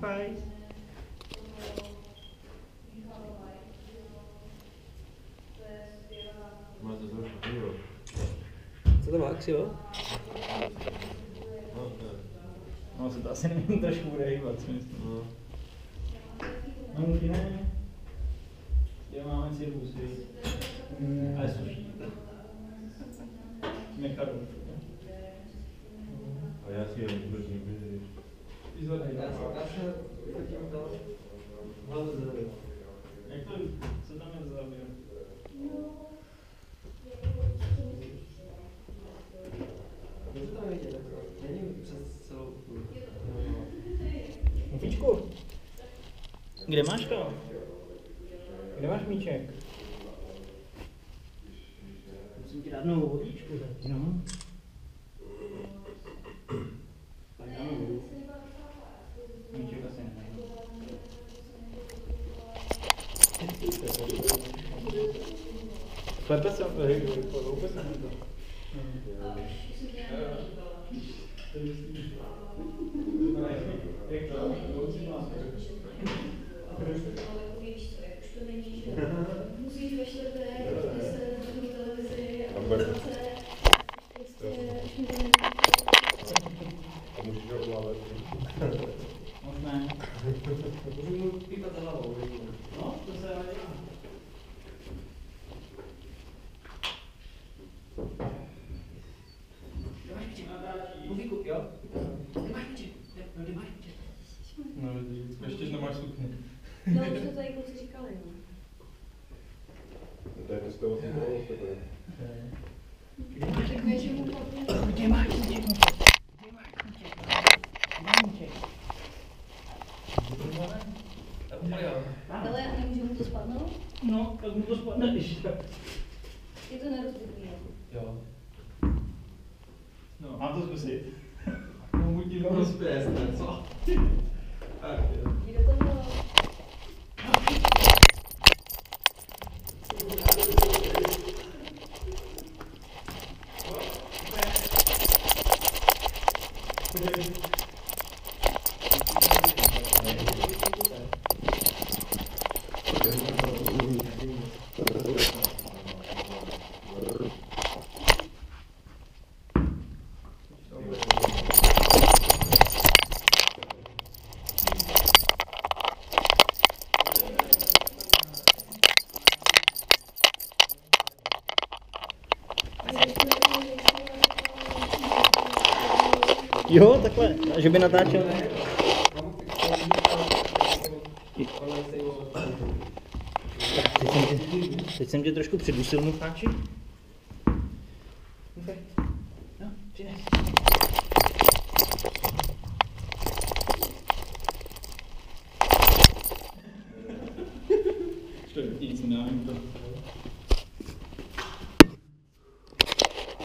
Koukaj. Máte to křivo. Co to má křivo? No, to je. No, se to asi nevím trošku bude hýbat, si myslím. No. No, ne. Kde máme cirkus, víš? Ale sluší. Nechadu. A já si jen vůbec nevěřím. Jak to, co tam je za záběr? Můžu tam vidět, není přes celou tu. Míčku. Kde máš to? Kde máš míček? Musím ti dát novou vodičku teď, no. Tak dáme vodu. Míček asi nemá. Klepe se, vůbec ne to. Musíš ve čtvrtek, když se na televizi a A můžeš ho ovládat. Možná. Můžu mu pípat za hlavou. No, to se dá dělat. Mluvíku, jo? Kde máš míček? Kde máš míček? No, ještě nemáš sukni. No, už to tady kluci říkali, no. To je to z toho takové. Řekne, že mu padne. Kde máš míček? Kde máš míček? Kde míček? Ale nemůže mu to spadnout? No, tak mu to spadne, když tak. Je to nerozbitný, Jo. No, mám to zkusit. No, buď tím Rozpěst, co? Tak, jo. jde do toho. Jo, takhle, že by natáčel. Teď jsem tě trošku přidusil, Mucháči. Okay. No, přines. Ještě nic nedávám to.